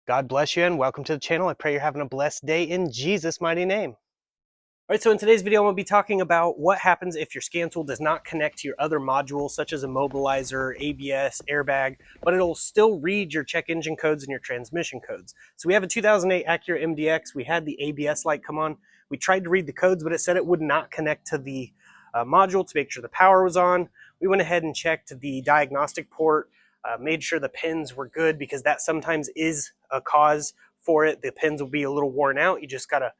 God bless you and welcome to the channel. I pray you're having a blessed day in Jesus' mighty name. All right, so in today's video, I'm going to be talking about what happens if your scan tool does not connect to your other modules, such as immobilizer, ABS, airbag, but it'll still read your check engine codes and your transmission codes. So we have a 2008 Acura MDX. We had the ABS light come on. We tried to read the codes, but it said it would not connect to the module to make sure the power was on. We went ahead and checked the diagnostic port, made sure the pins were good because that sometimes is a cause for it. The pins will be a little worn out. You just got to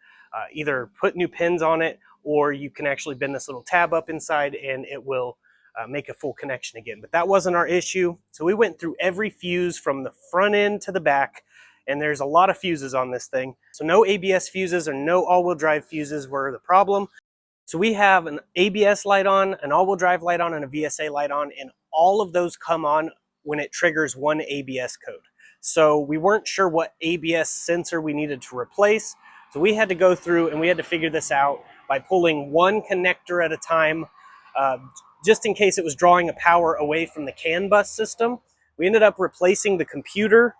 either put new pins on it, or you can actually bend this little tab up inside and it will make a full connection again. But that wasn't our issue. So we went through every fuse from the front end to the back, and there's a lot of fuses on this thing. So no ABS fuses or no all-wheel drive fuses were the problem. So we have an ABS light on, an all-wheel drive light on, and a VSA light on, and all of those come on when it triggers one ABS code. So we weren't sure what ABS sensor we needed to replace. So we had to go through and we had to figure this out by pulling one connector at a time, just in case it was drawing a power away from the CAN bus system. We ended up replacing the computer,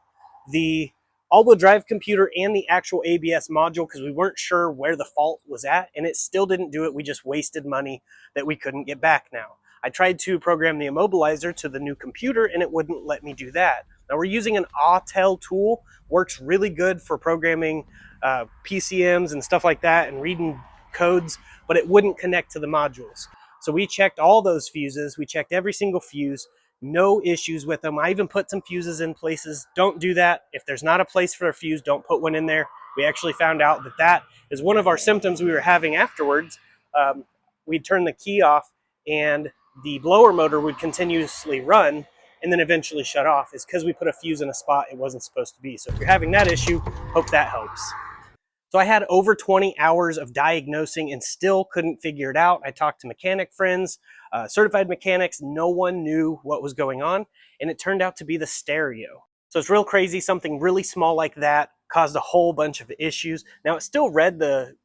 the all-wheel drive computer, and the actual ABS module because we weren't sure where the fault was at, and it still didn't do it. We just wasted money that we couldn't get back now. I tried to program the immobilizer to the new computer and it wouldn't let me do that. Now we're using an Autel tool, works really good for programming PCMs and stuff like that and reading codes, but it wouldn't connect to the modules. So we checked all those fuses. We checked every single fuse, no issues with them. I even put some fuses in places. Don't do that. If there's not a place for a fuse, don't put one in there. We actually found out that that is one of our symptoms we were having afterwards. We'd turn the key off and the blower motor would continuously run and then eventually shut off. Is because we put a fuse in a spot it wasn't supposed to be. So if you're having that issue, hope that helps. So I had over 20 hours of diagnosing and still couldn't figure it out. I talked to mechanic friends, certified mechanics. No one knew what was going on, and it turned out to be the stereo. So it's real crazy. Something really small like that caused a whole bunch of issues. Now it still read the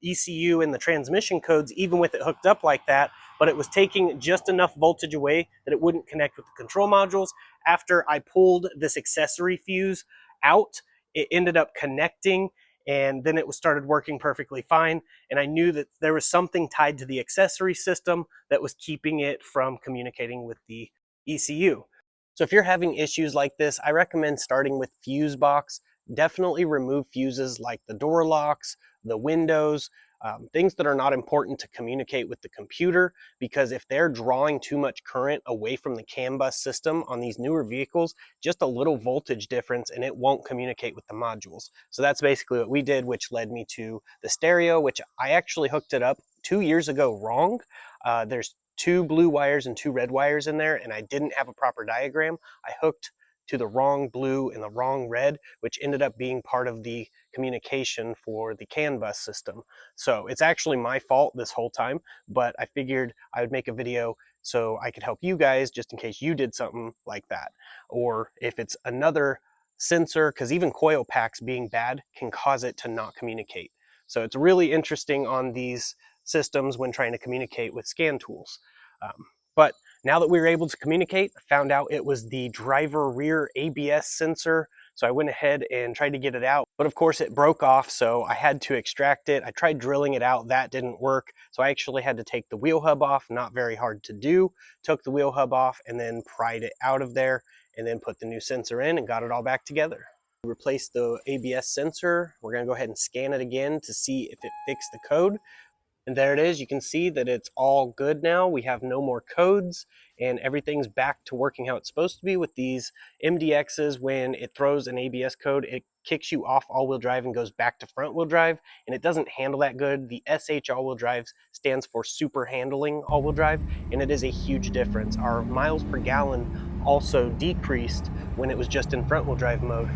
ECU and the transmission codes even with it hooked up like that, but it was taking just enough voltage away that it wouldn't connect with the control modules. After I pulled this accessory fuse out, it ended up connecting, and then it started working perfectly fine. And I knew that there was something tied to the accessory system that was keeping it from communicating with the ECU. So if you're having issues like this, I recommend starting with fuse box. Definitely remove fuses like the door locks, the windows, things that are not important to communicate with the computer, because if they're drawing too much current away from the CAN bus system on these newer vehicles, just a little voltage difference and it won't communicate with the modules. So that's basically what we did, which led me to the stereo, which I actually hooked it up 2 years ago wrong. There's 2 blue wires and 2 red wires in there, and I didn't have a proper diagram. I hooked to the wrong blue and the wrong red, which ended up being part of the communication for the CAN bus system. So it's actually my fault this whole time, but I figured I would make a video so I could help you guys just in case you did something like that. Or if it's another sensor, because even coil packs being bad can cause it to not communicate. So it's really interesting on these systems when trying to communicate with scan tools. But now that we were able to communicate, I found out it was the driver rear ABS sensor. So I went ahead and tried to get it out, but of course it broke off, so I had to extract it. I tried drilling it out, that didn't work. So I actually had to take the wheel hub off, not very hard to do. Took the wheel hub off and then pried it out of there and then put the new sensor in and got it all back together. We replaced the ABS sensor. We're gonna go ahead and scan it again to see if it fixed the code. And there it is. You can see that it's all good now. We have no more codes and everything's back to working how it's supposed to be. With these MDXs, when it throws an ABS code, it kicks you off all-wheel drive and goes back to front-wheel drive, and it doesn't handle that good. The SH all-wheel drive stands for super handling all-wheel drive, and it is a huge difference. Our miles per gallon also decreased when it was just in front-wheel drive mode.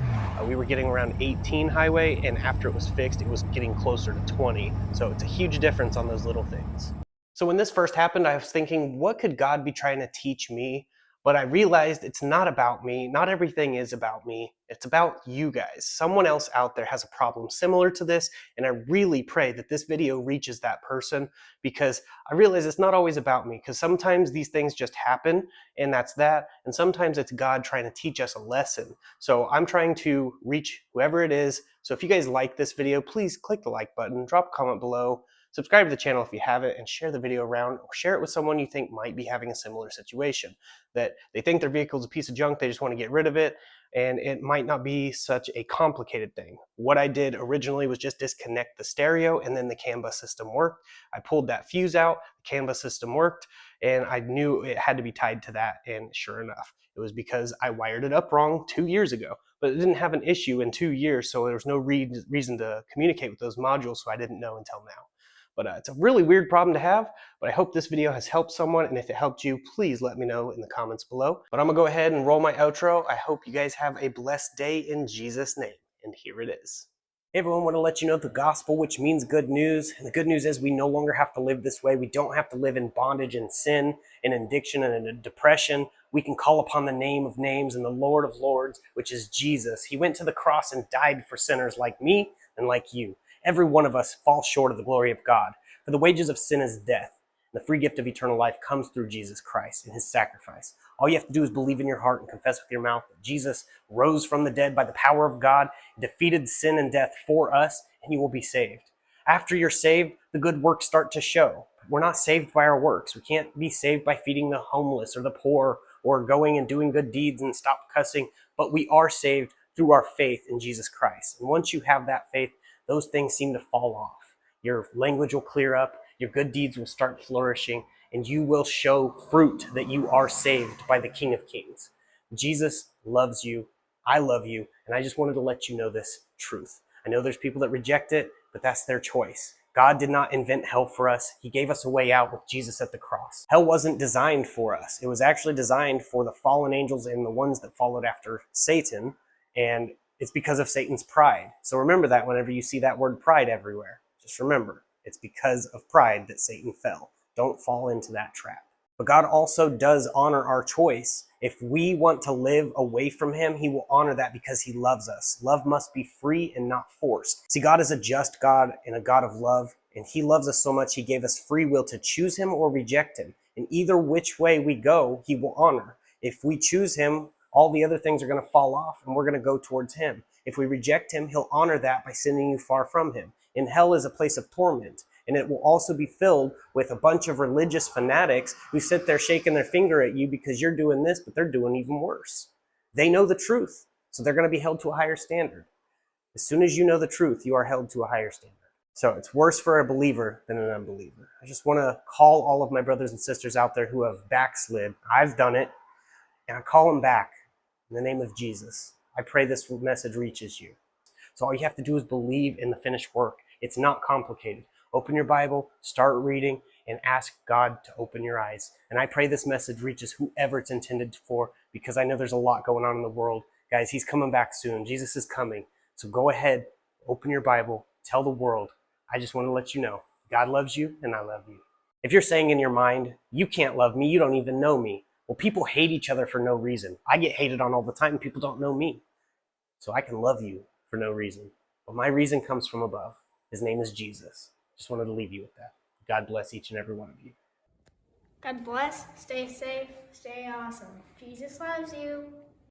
We were getting around 18 highway, and after it was fixed, it was getting closer to 20. So it's a huge difference on those little things. So when this first happened, I was thinking, what could God be trying to teach me But I realized it's not about me. Not everything is about me. It's about you guys. Someone else out there has a problem similar to this, and I really pray that this video reaches that person, because I realize it's not always about me, because sometimes these things just happen and that's that, and sometimes it's God trying to teach us a lesson. So I'm trying to reach whoever it is. So if you guys like this video, please click the like button, drop a comment below, subscribe to the channel if you haven't, and share the video around, or share it with someone you think might be having a similar situation, that they think their vehicle is a piece of junk, they just want to get rid of it, and it might not be such a complicated thing. What I did originally was just disconnect the stereo, and then the CAN bus system worked. I pulled that fuse out, the CAN bus system worked, and I knew it had to be tied to that, and sure enough, it was because I wired it up wrong 2 years ago. But it didn't have an issue in 2 years, so there was no reason to communicate with those modules, so I didn't know until now. But it's a really weird problem to have, but I hope this video has helped someone, and if it helped you, please let me know in the comments below. But I'm gonna go ahead and roll my outro. I hope you guys have a blessed day in Jesus' name, and here it is. Hey everyone, I want to let you know the gospel, which means good news. And the good news is we no longer have to live this way. We don't have to live in bondage and sin and addiction and in depression. We can call upon the name of names and the Lord of lords, which is Jesus. He went to the cross and died for sinners like me and like you. Every one of us falls short of the glory of God. For the wages of sin is death. And the free gift of eternal life comes through Jesus Christ and his sacrifice. All you have to do is believe in your heart and confess with your mouth that Jesus rose from the dead by the power of God, defeated sin and death for us, and you will be saved. After you're saved, the good works start to show. We're not saved by our works. We can't be saved by feeding the homeless or the poor or going and doing good deeds and stop cussing, but we are saved through our faith in Jesus Christ. And once you have that faith, those things seem to fall off. Your language will clear up, your good deeds will start flourishing, and you will show fruit that you are saved by the King of Kings. Jesus loves you, I love you, and I just wanted to let you know this truth. I know there's people that reject it, but that's their choice. God did not invent hell for us. He gave us a way out with Jesus at the cross. Hell wasn't designed for us. It was actually designed for the fallen angels and the ones that followed after Satan, and it's because of Satan's pride. So remember that whenever you see that word pride everywhere. Just remember, it's because of pride that Satan fell. Don't fall into that trap. But God also does honor our choice. If we want to live away from him, he will honor that because he loves us. Love must be free and not forced. See, God is a just God and a God of love, and he loves us so much he gave us free will to choose him or reject him. And either which way we go, he will honor. If we choose him, all the other things are going to fall off and we're going to go towards him. If we reject him, he'll honor that by sending you far from him. And hell is a place of torment. And it will also be filled with a bunch of religious fanatics who sit there shaking their finger at you because you're doing this, but they're doing even worse. They know the truth, so they're going to be held to a higher standard. As soon as you know the truth, you are held to a higher standard. So it's worse for a believer than an unbeliever. I just want to call all of my brothers and sisters out there who have backslid. I've done it, and I call them back in the name of Jesus. I pray this message reaches you. So all you have to do is believe in the finished work. It's not complicated. Open your Bible, start reading, and ask God to open your eyes. And I pray this message reaches whoever it's intended for, because I know there's a lot going on in the world. Guys, he's coming back soon. Jesus is coming. So go ahead, open your Bible, tell the world. I just want to let you know, God loves you and I love you. If you're saying in your mind, you can't love me, you don't even know me. Well, people hate each other for no reason. I get hated on all the time and people don't know me. So I can love you for no reason. But my reason comes from above. His name is Jesus. Just wanted to leave you with that. God bless each and every one of you. God bless, stay safe, stay awesome. Jesus loves you.